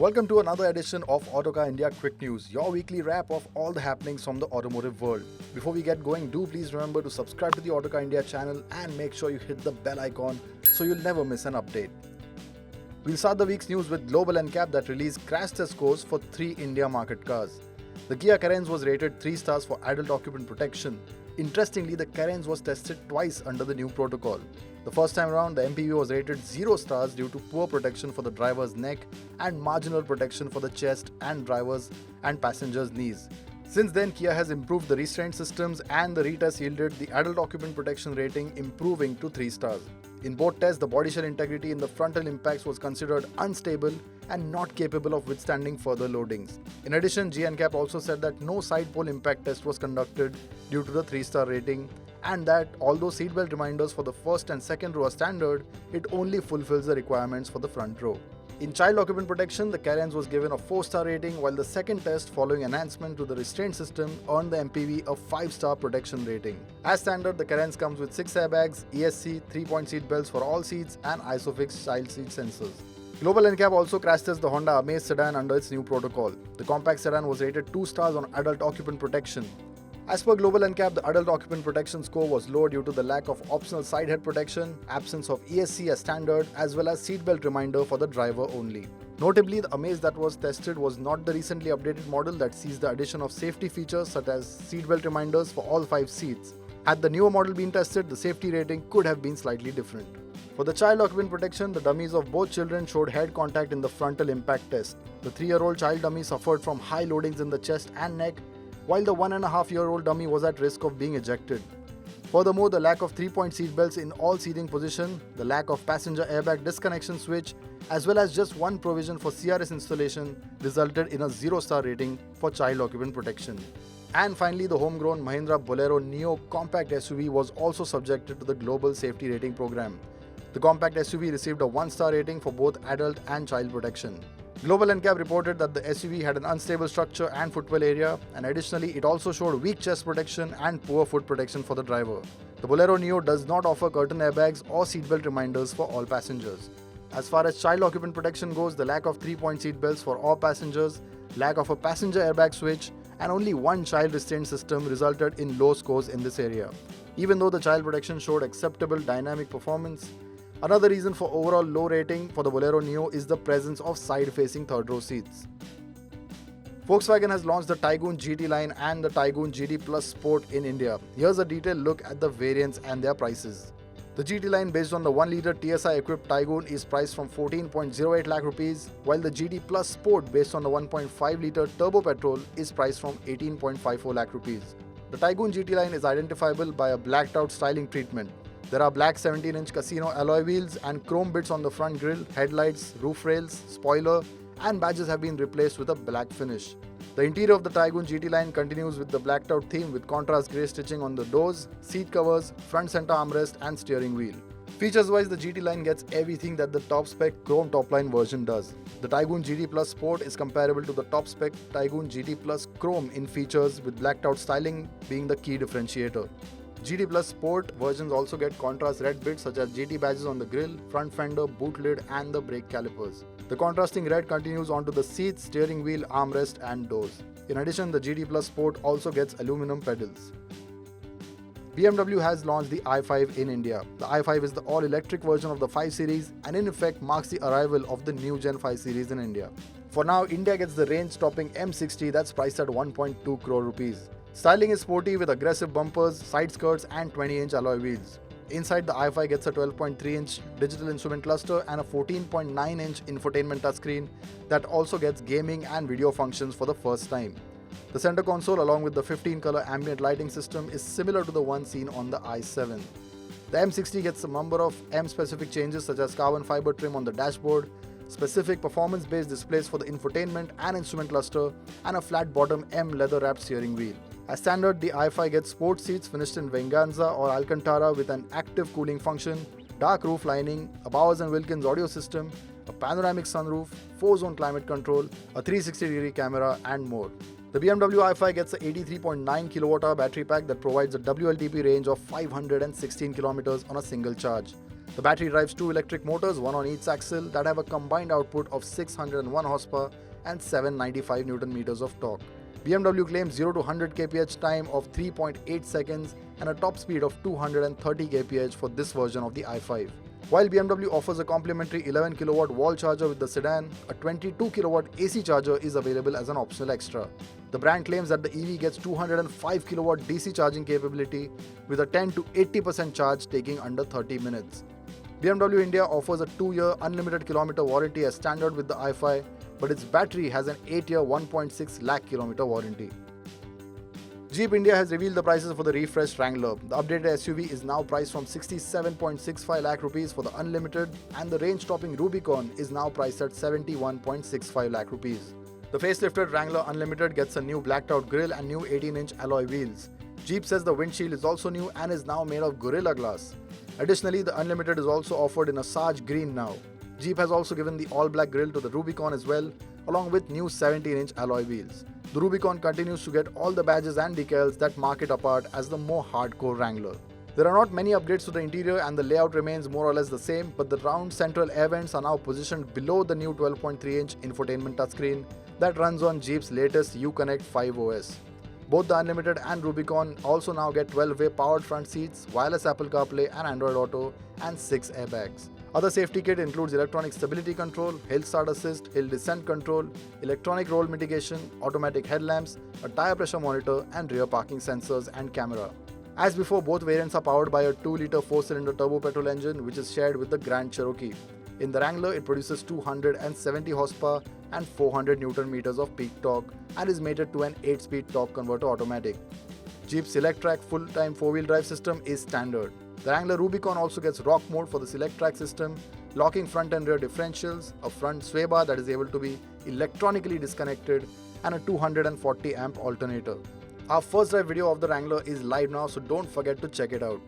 Welcome to another edition of Autocar India Quick News, your weekly wrap of all the happenings from the automotive world. Before we get going, do please remember to subscribe to the Autocar India channel and make sure you hit the bell icon so you'll never miss an update. We'll start the week's news with Global NCAP that released crash test scores for 3 India market cars. The Kia Carens was rated 3 stars for adult occupant protection. Interestingly, the Carens was tested twice under the new protocol. The first time around, the MPV was rated 0 stars due to poor protection for the driver's neck and marginal protection for the chest and driver's and passengers' knees. Since then, Kia has improved the restraint systems and the retest yielded the adult occupant protection rating improving to 3 stars. In both tests, the body shell integrity in the frontal impacts was considered unstable and not capable of withstanding further loadings. In addition, GNCAP also said that no side pole impact test was conducted due to the 3-star rating, and that although seatbelt reminders for the first and second row are standard, it only fulfills the requirements for the front row. In child occupant protection, the Carens was given a 4-star rating, while the second test following enhancement to the restraint system earned the MPV a 5-star protection rating. As standard, the Carens comes with 6 airbags, ESC, 3-point seat belts for all seats and ISOFIX child seat sensors. Global NCAP also crash tested the Honda Amaze sedan under its new protocol. The compact sedan was rated 2 stars on adult occupant protection. As per Global NCAP, the adult occupant protection score was low due to the lack of optional side head protection, absence of ESC as standard, as well as seatbelt reminder for the driver only. Notably, the Amaze that was tested was not the recently updated model that sees the addition of safety features such as seatbelt reminders for all 5 seats. Had the newer model been tested, the safety rating could have been slightly different. For the child occupant protection, the dummies of both children showed head contact in the frontal impact test. The 3-year-old child dummy suffered from high loadings in the chest and neck, while the 1.5-year-old dummy was at risk of being ejected. Furthermore, the lack of 3-point seat belts in all seating position, the lack of passenger airbag disconnection switch, as well as just one provision for CRS installation resulted in a 0-star rating for child occupant protection. And finally, the homegrown Mahindra Bolero Neo compact SUV was also subjected to the global safety rating program. The compact SUV received a 1-star rating for both adult and child protection. Global NCAP reported that the SUV had an unstable structure and footwell area, and additionally it also showed weak chest protection and poor foot protection for the driver. The Bolero Neo does not offer curtain airbags or seatbelt reminders for all passengers. As far as child occupant protection goes, the lack of 3-point seat belts for all passengers, lack of a passenger airbag switch, and only one child restraint system resulted in low scores in this area. Even though the child protection showed acceptable dynamic performance, another reason for overall low rating for the Bolero Neo is the presence of side-facing third-row seats. Volkswagen has launched the Taigun GT line and the Taigun GT Plus Sport in India. Here's a detailed look at the variants and their prices. The GT line based on the 1-litre TSI-equipped Taigun is priced from 14.08 lakh rupees, while the GT Plus Sport based on the 1.5-litre turbo petrol is priced from 18.54 lakh rupees. The Taigun GT line is identifiable by a blacked-out styling treatment. There are black 17-inch casino alloy wheels and chrome bits on the front grille, headlights, roof rails, spoiler, and badges have been replaced with a black finish. The interior of the Taigun GT line continues with the blacked out theme with contrast grey stitching on the doors, seat covers, front center armrest and steering wheel. Features-wise, the GT line gets everything that the top-spec chrome top-line version does. The Taigun GT Plus Sport is comparable to the top-spec Taigun GT Plus Chrome in features, with blacked-out styling being the key differentiator. GT Plus Sport versions also get contrast red bits such as GT badges on the grille, front fender, boot lid and the brake calipers. The contrasting red continues onto the seats, steering wheel, armrest and doors. In addition, the GT Plus Sport also gets aluminum pedals. BMW has launched the i5 in India. The i5 is the all-electric version of the 5 Series and in effect marks the arrival of the new Gen 5 Series in India. For now, India gets the range-topping M60 that's priced at 1.2 crore rupees. Styling is sporty with aggressive bumpers, side skirts and 20-inch alloy wheels. Inside, the i5 gets a 12.3-inch digital instrument cluster and a 14.9-inch infotainment touchscreen that also gets gaming and video functions for the first time. The center console along with the 15-color ambient lighting system is similar to the one seen on the i7. The M60 gets a number of M-specific changes such as carbon fiber trim on the dashboard, specific performance-based displays for the infotainment and instrument cluster, and a flat-bottom M leather-wrapped steering wheel. As standard, the i5 gets sports seats finished in Venganza or Alcantara with an active cooling function, dark roof lining, a Bowers & Wilkins audio system, a panoramic sunroof, 4-zone climate control, a 360-degree camera, and more. The BMW i5 gets a 83.9 kWh battery pack that provides a WLTP range of 516 km on a single charge. The battery drives two electric motors, one on each axle, that have a combined output of 601 horsepower and 795 Newton meters of torque. BMW claims 0 to 100 kph time of 3.8 seconds and a top speed of 230 kph for this version of the i5. While BMW offers a complimentary 11 kW wall charger with the sedan, a 22 kW AC charger is available as an optional extra. The brand claims that the EV gets 205 kW DC charging capability with a 10 to 80% charge taking under 30 minutes. BMW India offers a 2-year unlimited kilometer warranty as standard with the i5, but its battery has an 8-year 1.6 lakh kilometer warranty. Jeep India has revealed the prices for the refreshed Wrangler. The updated SUV is now priced from 67.65 lakh rupees for the unlimited, and the range-topping Rubicon is now priced at 71.65 lakh rupees. The facelifted Wrangler Unlimited gets a new blacked-out grille and new 18-inch alloy wheels. Jeep says the windshield is also new and is now made of Gorilla Glass. Additionally, the Unlimited is also offered in a Sarge Green now. Jeep has also given the all-black grille to the Rubicon as well, along with new 17-inch alloy wheels. The Rubicon continues to get all the badges and decals that mark it apart as the more hardcore Wrangler. There are not many updates to the interior and the layout remains more or less the same, but the round central air vents are now positioned below the new 12.3-inch infotainment touchscreen that runs on Jeep's latest Uconnect 5 OS. Both the Unlimited and Rubicon also now get 12-way powered front seats, wireless Apple CarPlay and Android Auto, and 6 airbags. Other safety kit includes electronic stability control, hill start assist, hill descent control, electronic roll mitigation, automatic headlamps, a tire pressure monitor, and rear parking sensors and camera. As before, both variants are powered by a 2-liter 4-cylinder turbo petrol engine which is shared with the Grand Cherokee. In the Wrangler, it produces 270 horsepower and 400 Newton meters of peak torque and is mated to an 8-speed torque converter automatic. Jeep's Select-Track full-time 4-wheel drive system is standard. The Wrangler Rubicon also gets rock mode for the Select-Track system, locking front and rear differentials, a front sway bar that is able to be electronically disconnected, and a 240 amp alternator. Our first drive video of the Wrangler is live now, so don't forget to check it out.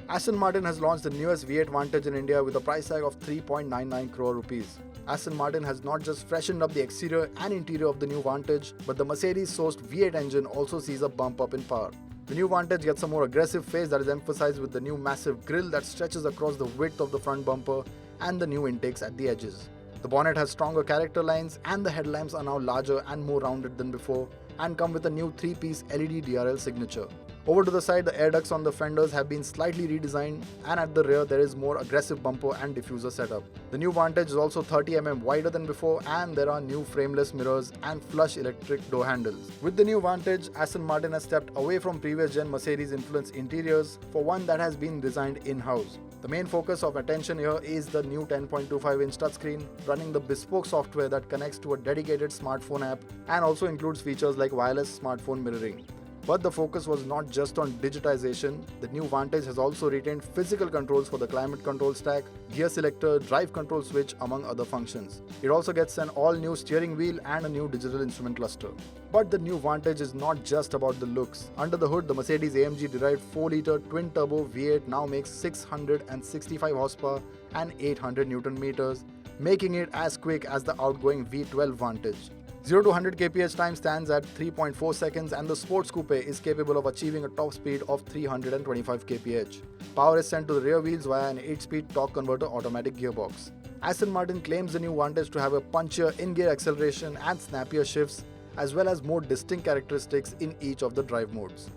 Aston Martin has launched the newest V8 Vantage in India with a price tag of 3.99 crore rupees. Aston Martin has not just freshened up the exterior and interior of the new Vantage, but the Mercedes-sourced V8 engine also sees a bump up in power. The new Vantage gets a more aggressive face that is emphasized with the new massive grille that stretches across the width of the front bumper and the new intakes at the edges. The bonnet has stronger character lines and the headlamps are now larger and more rounded than before and come with a new 3-piece LED DRL signature. Over to the side, the air ducts on the fenders have been slightly redesigned, and at the rear there is more aggressive bumper and diffuser setup. The new Vantage is also 30 mm wider than before, and there are new frameless mirrors and flush electric door handles. With the new Vantage, Aston Martin has stepped away from previous gen Mercedes-influenced interiors for one that has been designed in-house. The main focus of attention here is the new 10.25-inch touchscreen running the bespoke software that connects to a dedicated smartphone app and also includes features like wireless smartphone mirroring. But the focus was not just on digitization. The new Vantage has also retained physical controls for the climate control stack, gear selector, drive control switch, among other functions. It also gets an all-new steering wheel and a new digital instrument cluster. But the new Vantage is not just about the looks. Under the hood, the Mercedes-AMG derived 4-liter twin-turbo V8 now makes 665 horsepower and 800 Newton meters, making it as quick as the outgoing V12 Vantage. 0 to 100 kph time stands at 3.4 seconds and the Sports Coupe is capable of achieving a top speed of 325 kph. Power is sent to the rear wheels via an 8-speed torque converter automatic gearbox. Aston Martin claims the new Vantage to have a punchier in-gear acceleration and snappier shifts, as well as more distinct characteristics in each of the drive modes.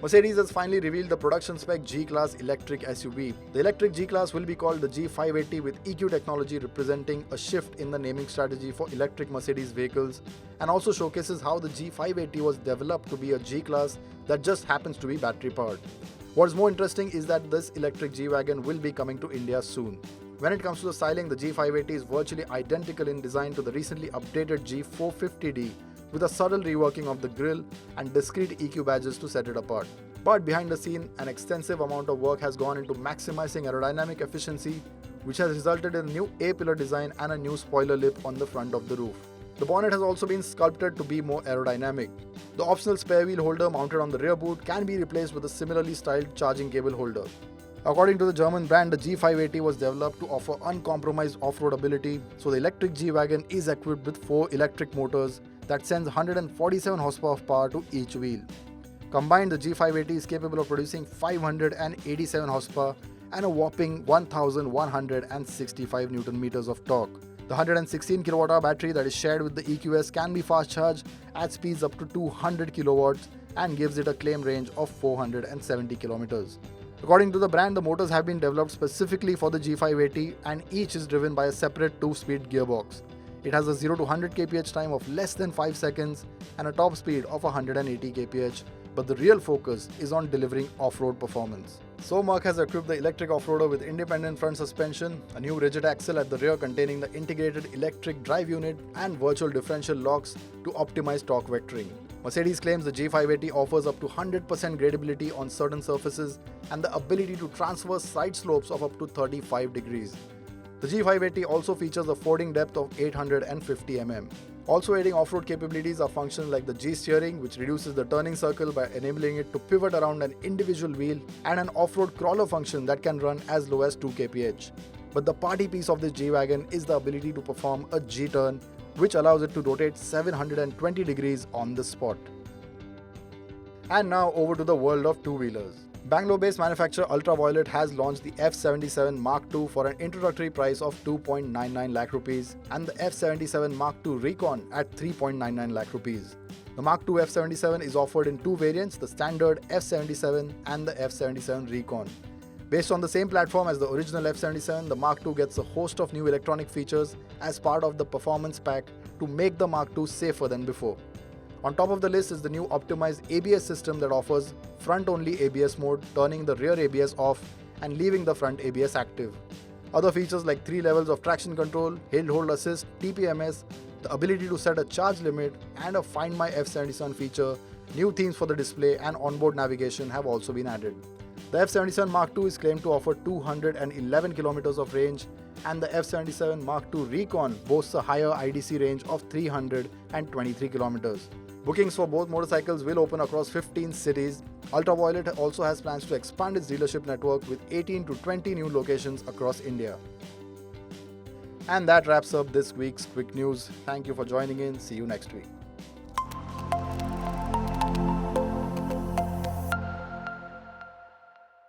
Mercedes has finally revealed the production spec G-Class electric SUV. The electric G-Class will be called the G580 with EQ technology, representing a shift in the naming strategy for electric Mercedes vehicles, and also showcases how the G580 was developed to be a G-Class that just happens to be battery powered. What's more interesting is that this electric G-Wagon will be coming to India soon. When it comes to the styling, the G580 is virtually identical in design to the recently updated G450D, with a subtle reworking of the grille and discrete EQ badges to set it apart. But behind the scene, an extensive amount of work has gone into maximizing aerodynamic efficiency, which has resulted in a new A-pillar design and a new spoiler lip on the front of the roof. The bonnet has also been sculpted to be more aerodynamic. The optional spare wheel holder mounted on the rear boot can be replaced with a similarly styled charging cable holder. According to the German brand, the G580 was developed to offer uncompromised off-road ability, so the electric G-Wagon is equipped with 4 electric motors that sends 147 horsepower of power to each wheel. Combined, the G580 is capable of producing 587 horsepower and a whopping 1165 Newton meters of torque. The 116 kWh battery that is shared with the EQS can be fast charged at speeds up to 200 kilowatts and gives it a claim range of 470 kilometers. According to the brand, the motors have been developed specifically for the G580 and each is driven by a separate 2-speed gearbox. It has a 0 to 100 kph time of less than 5 seconds and a top speed of 180 kph, but the real focus is on delivering off-road performance. So Mach has equipped the electric off-roader with independent front suspension, a new rigid axle at the rear containing the integrated electric drive unit and virtual differential locks to optimize torque vectoring. Mercedes claims the G580 offers up to 100% gradability on certain surfaces and the ability to transverse side slopes of up to 35 degrees. The G580 also features a fording depth of 850 mm. Also aiding off-road capabilities are functions like the G-steering, which reduces the turning circle by enabling it to pivot around an individual wheel, and an off-road crawler function that can run as low as 2 kph. But the party piece of this G-Wagon is the ability to perform a G-turn, which allows it to rotate 720 degrees on the spot. And now over to the world of two-wheelers. Bangalore-based manufacturer Ultraviolette has launched the F77 Mach II for an introductory price of 2.99 lakh rupees and the F77 Mach II Recon at 3.99 lakh rupees. The Mach II F77 is offered in two variants, the standard F77 and the F77 Recon. Based on the same platform as the original F77, the Mach II gets a host of new electronic features as part of the performance pack to make the Mach II safer than before. On top of the list is the new optimized ABS system that offers front-only ABS mode, turning the rear ABS off and leaving the front ABS active. Other features like 3 levels of traction control, hail-hold assist, TPMS, the ability to set a charge limit, and a Find My F77 feature, new themes for the display and onboard navigation have also been added. The F77 Mach II is claimed to offer 211 kilometers of range, and the F77 Mach II Recon boasts a higher IDC range of 323 kilometers. Bookings for both motorcycles will open across 15 cities. Ultraviolette also has plans to expand its dealership network with 18 to 20 new locations across India. And that wraps up this week's quick news. Thank you for joining in. See you next week.